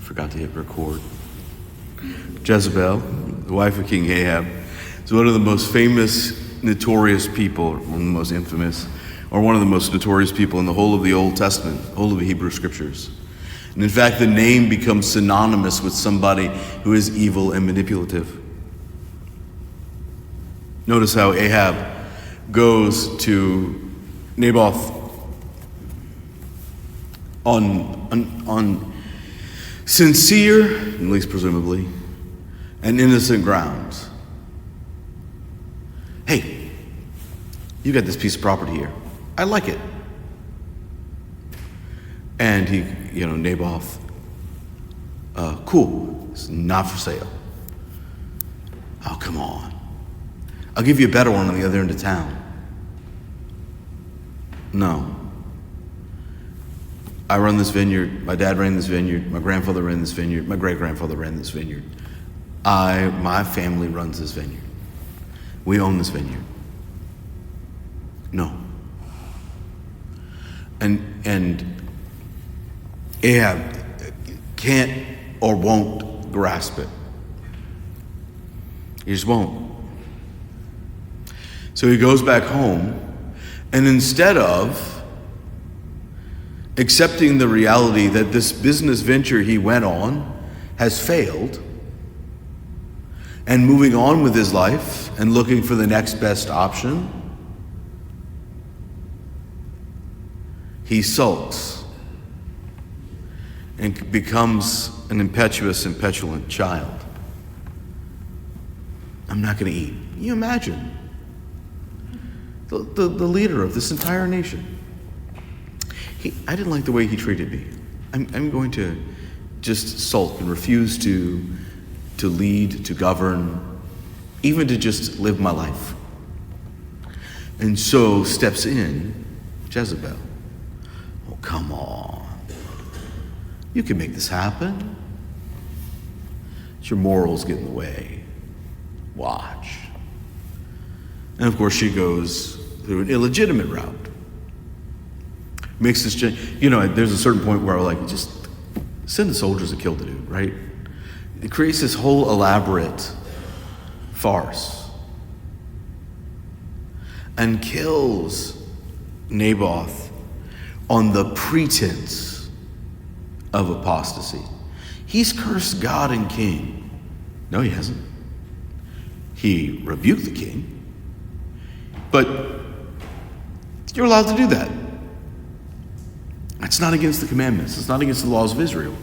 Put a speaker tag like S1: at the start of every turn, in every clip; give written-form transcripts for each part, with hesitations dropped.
S1: Forgot to hit record. Jezebel, the wife of King Ahab, is one of the most famous, notorious people, one of the most infamous, or one of the most notorious people in the whole of the Old Testament, whole of the Hebrew Scriptures. And in fact, the name becomes synonymous with somebody who is evil and manipulative. Notice how Ahab goes to Naboth on sincere, at least presumably, and innocent grounds. Hey, you got this piece of property here. I like it. And Naboth, cool, it's not for sale. Oh, come on. I'll give you a better one on the other end of town. No. I run this vineyard. My dad ran this vineyard. My grandfather ran this vineyard. My great-grandfather ran this vineyard. My family runs this vineyard. We own this vineyard. No. And Ahab can't or won't grasp it. He just won't. So he goes back home, and instead of accepting the reality that this business venture he went on has failed, and moving on with his life and looking for the next best option, he sulks and becomes an impetuous and petulant child. I'm not going to eat. Can you imagine? The leader of this entire nation. I didn't like the way he treated me. I'm going to just sulk and refuse to lead, to govern, even to just live my life. And so steps in Jezebel. Oh, come on. You can make this happen. Your morals get in the way. Watch. And of course she goes through an illegitimate route. Makes this change. There's a certain point where I just send the soldiers to kill the dude, right? It creates this whole elaborate farce and kills Naboth on the pretense of apostasy. He's cursed God and king. No, he hasn't. He rebuked the king, but you're allowed to do that. It's not against the commandments. It's not against the laws of Israel.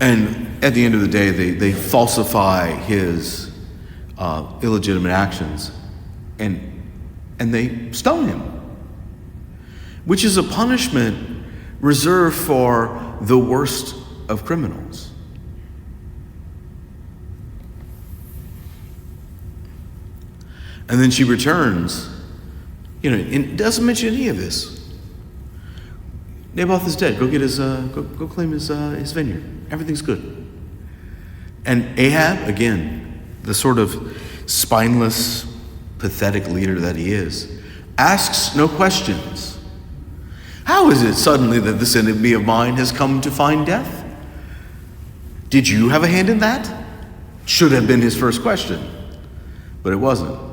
S1: And at the end of the day, they falsify his illegitimate actions, and they stone him, which is a punishment reserved for the worst of criminals. And then she returns. It doesn't mention any of this. Naboth is dead. Go get his. Go claim his vineyard. Everything's good. And Ahab, again, the sort of spineless, pathetic leader that he is, asks no questions. How is it suddenly that this enemy of mine has come to find death? Did you have a hand in that? Should have been his first question, but it wasn't.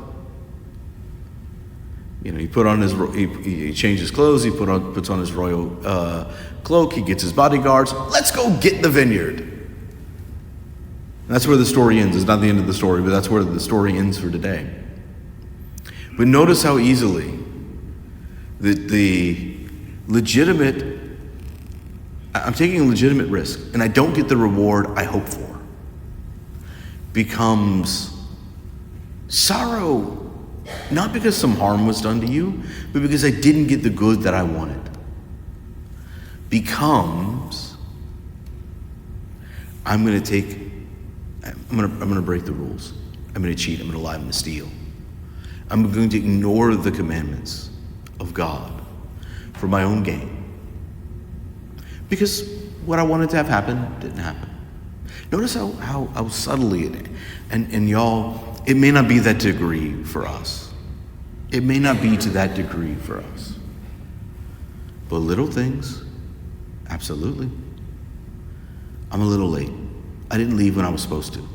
S1: He put on he changed his clothes. He puts on his royal cloak. He gets his bodyguards. Let's go get the vineyard. That's where the story ends. It's not the end of the story, but that's where the story ends for today. But notice how easily the legitimate, I'm taking a legitimate risk, and I don't get the reward I hope for, becomes sorrow. Not because some harm was done to you, but because I didn't get the good that I wanted. Becomes, I'm going to break the rules. I'm going to cheat. I'm going to lie. I'm going to steal. I'm going to ignore the commandments of God for my own gain. Because what I wanted to have happen didn't happen. Notice how subtly it, and y'all, it may not be that degree for us. It may not be to that degree for us. But little things, absolutely. I'm a little late. I didn't leave when I was supposed to.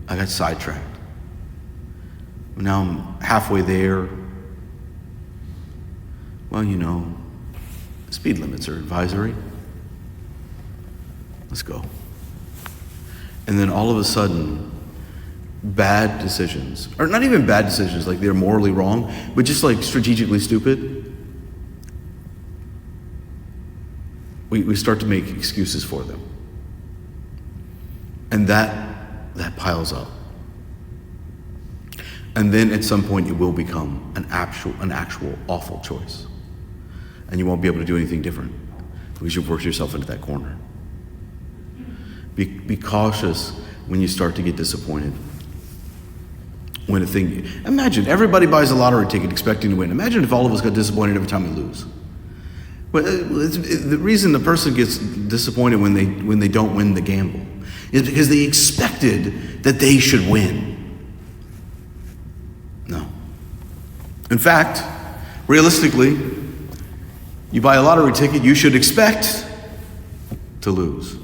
S1: I got sidetracked. Now I'm halfway there. Well, speed limits are advisory. Let's go. And then all of a sudden, bad decisions, or not even bad decisions, like they're morally wrong, but just like strategically stupid, we start to make excuses for them. And that piles up. And then at some point it will become an actual awful choice. And you won't be able to do anything different because you've worked yourself into that corner. Be cautious when you start to get disappointed. Imagine everybody buys a lottery ticket expecting to win. Imagine if all of us got disappointed every time we lose. Well, the reason the person gets disappointed when they don't win the gamble is because they expected that they should win. No. In fact, realistically, you buy a lottery ticket, you should expect to lose.